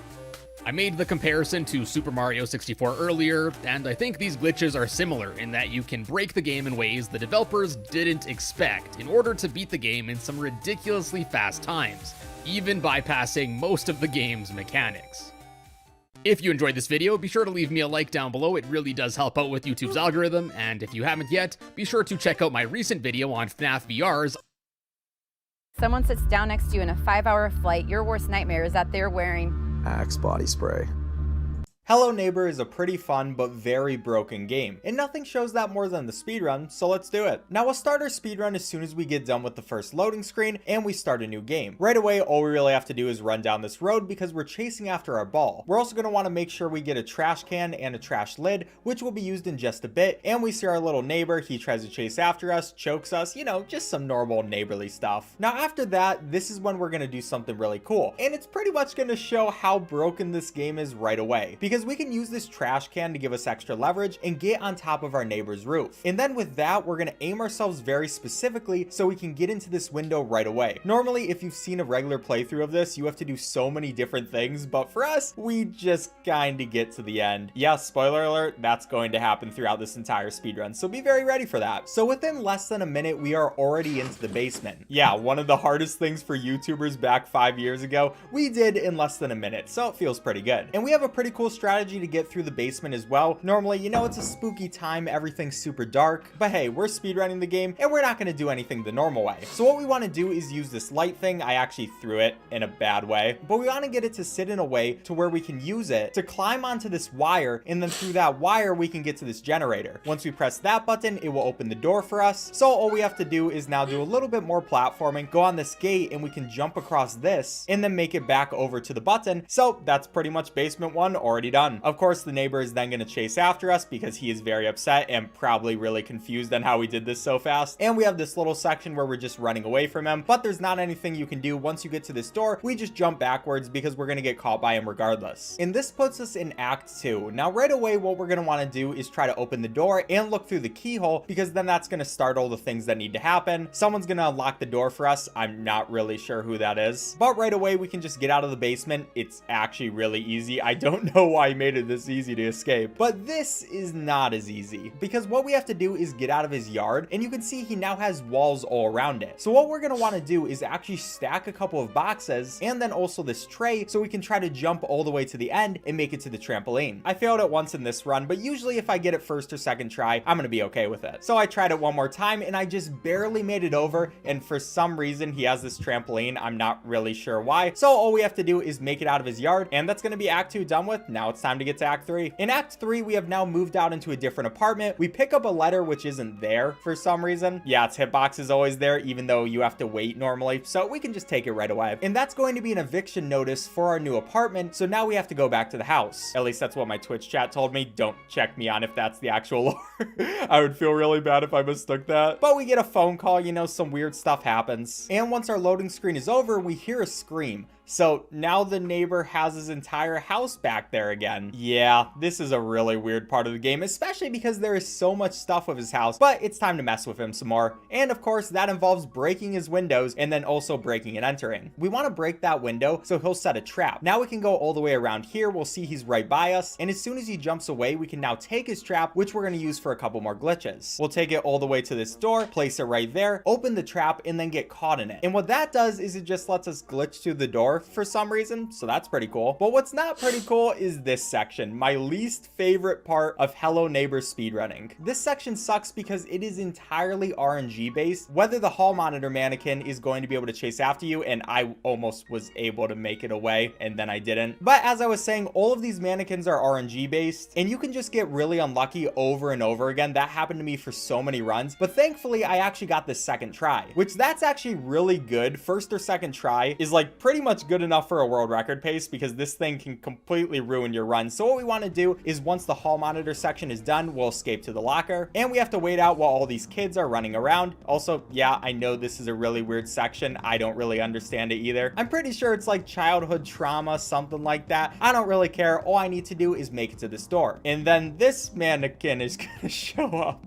I made the comparison to Super Mario 64 earlier, and I think these glitches are similar in that you can break the game in ways the developers didn't expect in order to beat the game in some ridiculously fast times, even bypassing most of the game's mechanics. If you enjoyed this video, be sure to leave me a like down below. It really does help out with YouTube's algorithm, and if you haven't yet, be sure to check out my recent video on FNAF VR's. Someone sits down next to you in a 5-hour flight, your worst nightmare is that they're wearing Axe body spray. Hello Neighbor is a pretty fun but very broken game, and nothing shows that more than the speedrun, so let's do it. Now we'll start our speedrun as soon as we get done with the first loading screen and we start a new game. Right away, all we really have to do is run down this road because we're chasing after our ball. We're also going to want to make sure we get a trash can and a trash lid, which will be used in just a bit, and we see our little neighbor. He tries to chase after us, chokes us, you know, just some normal neighborly stuff. Now after that, this is when we're going to do something really cool, and it's pretty much going to show how broken this game is right away, because we can use this trash can to give us extra leverage and get on top of our neighbor's roof. And then with that, we're going to aim ourselves very specifically so we can get into this window right away. Normally, if you've seen a regular playthrough of this, you have to do so many different things, but for us, we just kind of get to the end. Yeah, spoiler alert, that's going to happen throughout this entire speedrun, so be very ready for that. So within less than a minute, we are already into the basement. Yeah, one of the hardest things for YouTubers back 5 years ago, we did in less than a minute, so it feels pretty good. And we have a pretty cool strategy to get through the basement as well. Normally, you know, it's a spooky time, everything's super dark, but hey, we're speedrunning the game and we're not going to do anything the normal way. So what we want to do is use this light thing. I actually threw it in a bad way, but we want to get it to sit in a way to where we can use it to climb onto this wire, and then through that wire we can get to this generator. Once we press that button, it will open the door for us. So all we have to do is now do a little bit more platforming, go on this gate, and we can jump across this and then make it back over to the button. So that's pretty much basement 1 already done. Of course, the neighbor is then going to chase after us because he is very upset and probably really confused on how we did this so fast. And we have this little section where we're just running away from him, but there's not anything you can do. Once you get to this door, we just jump backwards because we're going to get caught by him regardless. And this puts us in Act 2. Now right away, what we're going to want to do is try to open the door and look through the keyhole, because then that's going to start all the things that need to happen. Someone's going to unlock the door for us. I'm not really sure who that is, but right away we can just get out of the basement. It's actually really easy. I don't know why I made it this easy to escape, but this is not as easy, because what we have to do is get out of his yard, and you can see he now has walls all around it. So what we're going to want to do is actually stack a couple of boxes and then also this tray so we can try to jump all the way to the end and make it to the trampoline. I failed it once in this run, but usually if I get it first or second try, I'm going to be okay with it. So I tried it one more time and I just barely made it over, and for some reason he has this trampoline. I'm not really sure why. So all we have to do is make it out of his yard, and that's going to be Act 2 done with. Now it's time to get to Act 3. In Act 3, we have now moved out into a different apartment. We pick up a letter which isn't there for some reason. Yeah, its hitbox is always there, even though you have to wait normally, so we can just take it right away. And that's going to be an eviction notice for our new apartment, so now we have to go back to the house. At least that's what my Twitch chat told me. Don't check me on if that's the actual lore. I would feel really bad if I mistook that. But we get a phone call, you know, some weird stuff happens. And once our loading screen is over, we hear a scream. So now the neighbor has his entire house back there again. Yeah, this is a really weird part of the game, especially because there is so much stuff with his house, but it's time to mess with him some more. And of course, that involves breaking his windows and then also breaking and entering. We want to break that window so he'll set a trap. Now we can go all the way around here. We'll see he's right by us. And as soon as he jumps away, we can now take his trap, which we're going to use for a couple more glitches. We'll take it all the way to this door, place it right there, open the trap, and then get caught in it. And what that does is it just lets us glitch through the door for some reason, so that's pretty cool. But what's not pretty cool is this section, my least favorite part of Hello Neighbor speedrunning. This section sucks because it is entirely RNG based, whether the hall monitor mannequin is going to be able to chase after you, and I almost was able to make it away and then I didn't. But as I was saying, all of these mannequins are RNG based, and you can just get really unlucky over and over again. That happened to me for so many runs, but thankfully I actually got this second try, which that's actually really good. First or second try is like pretty much much good enough for a world record pace because this thing can completely ruin your run. So what we want to do is once the hall monitor section is done, we'll escape to the locker, and we have to wait out while all these kids are running around. Also, yeah, I know this is a really weird section. I don't really understand it either. I'm pretty sure it's like childhood trauma, something like that. I don't really care. All I need to do is make it to this door. And then this mannequin is gonna show up.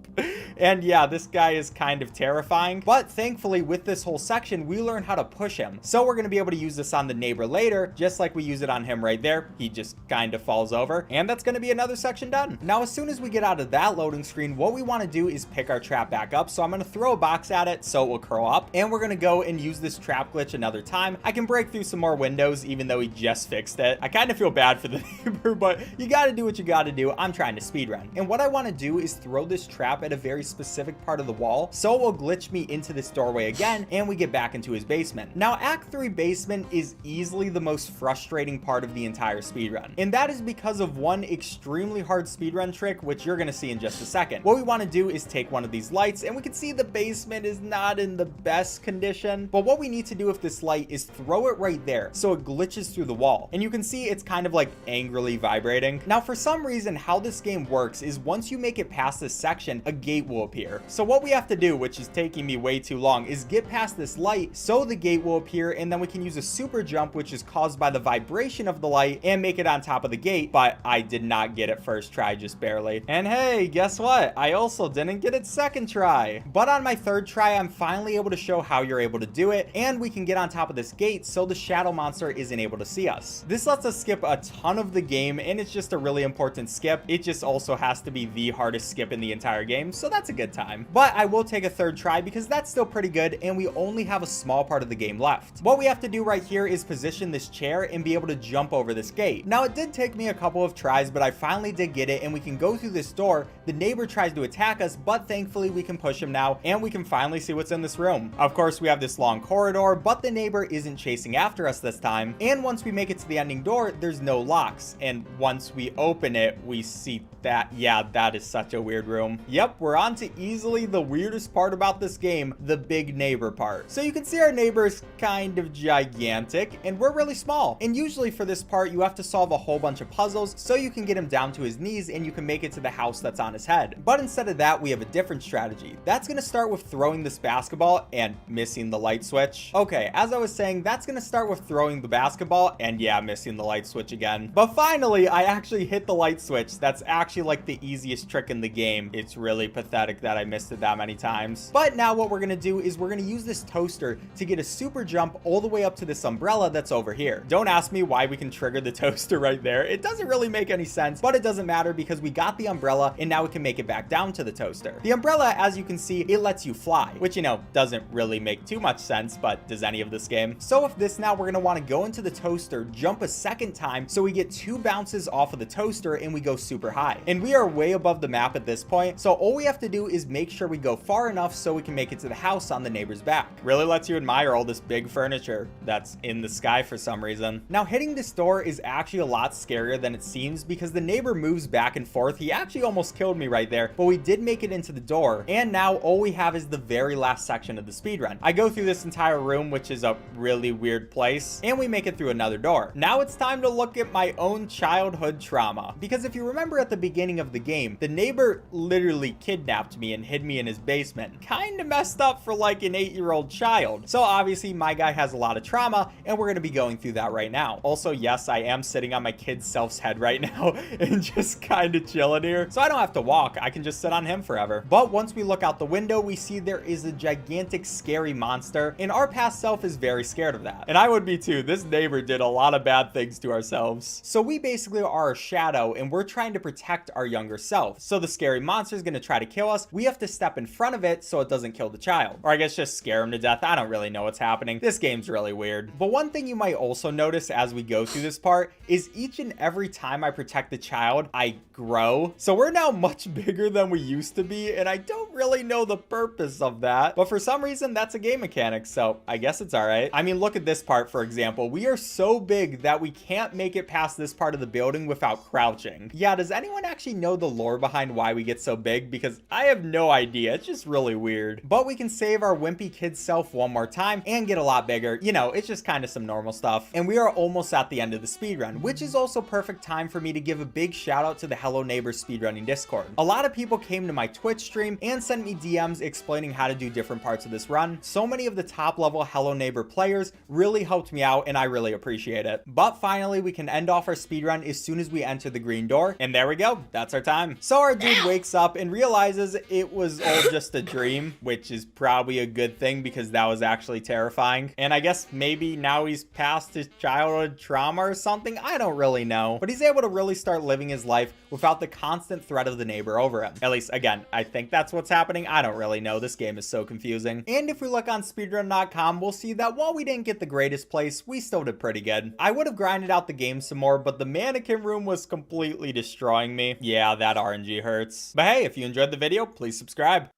And yeah, this guy is kind of terrifying, but thankfully with this whole section, we learn how to push him. So we're gonna be able to use this on the neighbor later, just like we use it on him right there. He just kind of falls over, and that's gonna be another section done. Now, as soon as we get out of that loading screen, what we wanna do is pick our trap back up. So I'm gonna throw a box at it so it will curl up, and we're gonna go and use this trap glitch another time. I can break through some more windows, even though he just fixed it. I kind of feel bad for the neighbor, but you gotta do what you gotta do. I'm trying to speedrun. And what I wanna do is throw this trap at a very specific part of the wall, so it will glitch me into this doorway again, and we get back into his basement. Now, Act 3 basement is easily the most frustrating part of the entire speedrun, and that is because of one extremely hard speedrun trick, which you're gonna see in just a second. What we want to do is take one of these lights, and we can see the basement is not in the best condition, but what we need to do with this light is throw it right there so it glitches through the wall, and you can see it's kind of like angrily vibrating. Now, for some reason, how this game works is once you make it past this section, a gate will appear. So what we have to do, which is taking me way too long, is get past this light so the gate will appear, and then we can use a super jump, which is caused by the vibration of the light, and make it on top of the gate. But I did not get it first try, just barely. And hey, guess what? I also didn't get it second try. But on my third try, I'm finally able to show how you're able to do it, and we can get on top of this gate so the shadow monster isn't able to see us. This lets us skip a ton of the game, and it's just a really important skip. It just also has to be the hardest skip in the entire game, so that's a good time. But I will take a third try because that's still pretty good, and we only have a small part of the game left. What we have to do right here is position this chair and be able to jump over this gate. Now, it did take me a couple of tries, but I finally did get it, and we can go through this door. The neighbor tries to attack us, but thankfully we can push him now, and we can finally see what's in this room. Of course, we have this long corridor, but the neighbor isn't chasing after us this time. And once we make it to the ending door, there's no locks, and once we open it, we see that, yeah, that is such a weird room. Yep, we're on to easily the weirdest part about this game, the big neighbor part. So you can see our neighbor is kind of gigantic, and we're really small. And usually for this part, you have to solve a whole bunch of puzzles so you can get him down to his knees and you can make it to the house that's on his head. But instead of that, we have a different strategy. That's gonna start with throwing this basketball and missing the light switch. Okay, as I was saying, that's gonna start with throwing the basketball and yeah, missing the light switch again. But finally, I actually hit the light switch. That's actually like the easiest trick in the game. It's really pathetic that I missed it that many times. But now what we're gonna do is we're gonna use this toaster to get a super jump all the way up to this umbrella that's over here. Don't ask me why we can trigger the toaster right there. It doesn't really make any sense, but it doesn't matter because we got the umbrella and now we can make it back down to the toaster. The umbrella, as you can see, it lets you fly, which, you know, doesn't really make too much sense, but does any of this game? So with this now, we're gonna wanna go into the toaster, jump a second time, so we get 2 bounces off of the toaster and we go super high. And we are way above the map at this point, so all we have to do is make sure we go far enough so we can make it to the house on the neighbor's back. Really lets you admire all this big furniture that's in the sky for some reason. Now, hitting this door is actually a lot scarier than it seems because the neighbor moves back and forth. He actually almost killed me right there, but we did make it into the door, and now all we have is the very last section of the speedrun. I go through this entire room, which is a really weird place, and we make it through another door. Now it's time to look at my own childhood trauma, because if you remember at the beginning of the game, the neighbor literally kidnapped me and hid me in his basement. Kinda messed up for like an 8-year-old child. So obviously my guy has a lot of trauma, and we're gonna be going through that right now. Also, yes, I am sitting on my kid's self's head right now and just kind of chilling here. So I don't have to walk, I can just sit on him forever. But once we look out the window, we see there is a gigantic scary monster, and our past self is very scared of that. And I would be too. This neighbor did a lot of bad things to ourselves. So we basically are a shadow, and we're trying to protect our younger self. So the scary monster is gonna try to kill us. We have to step in front of it so it doesn't kill the child. Or I guess just scare him to death. I don't really know what's happening. This game's really weird. But one thing you might also notice as we go through this part is each and every time I protect the child, I grow. So we're now much bigger than we used to be, and I don't really know the purpose of that. But for some reason, that's a game mechanic, so I guess it's alright. I mean, look at this part, for example. We are so big that we can't make it past this part of the building without crouching. Yeah, does anyone actually know the lore behind why we get so big? Because I have no idea. It's just really weird. But we can save our wimpy kid self one more time and get a lot bigger. You know, it's just kind of to some normal stuff. And we are almost at the end of the speedrun, which is also perfect time for me to give a big shout out to the Hello Neighbor speedrunning Discord. A lot of people came to my Twitch stream and sent me DMs explaining how to do different parts of this run. So many of the top level Hello Neighbor players really helped me out, and I really appreciate it. But finally, we can end off our speedrun as soon as we enter the green door, and there we go, that's our time. So our dude wakes up and realizes it was all just a dream, which is probably a good thing because that was actually terrifying. And I guess maybe now he's past his childhood trauma or something, I don't really know. But he's able to really start living his life without the constant threat of the neighbor over him. At least, again, I think that's what's happening. I don't really know. This game is so confusing. And if we look on speedrun.com, we'll see that while we didn't get the greatest place, we still did pretty good. I would have grinded out the game some more, but the mannequin room was completely destroying me. Yeah, that RNG hurts. But hey, if you enjoyed the video, please subscribe.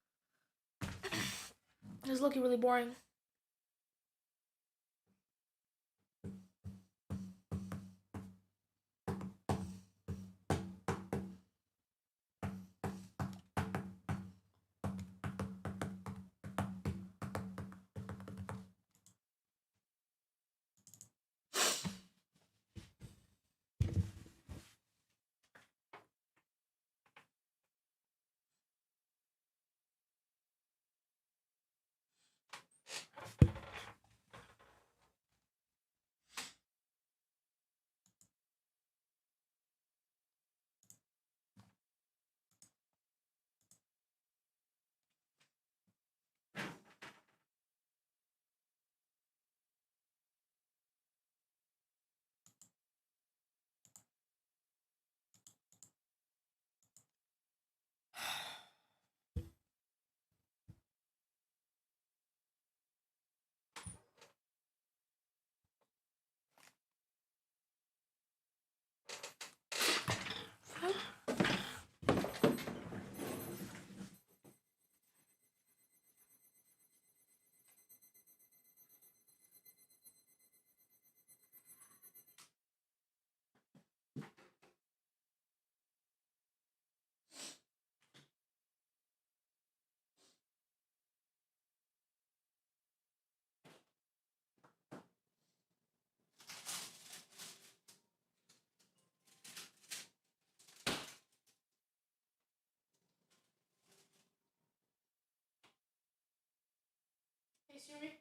It's looking really boring. Hey Siri.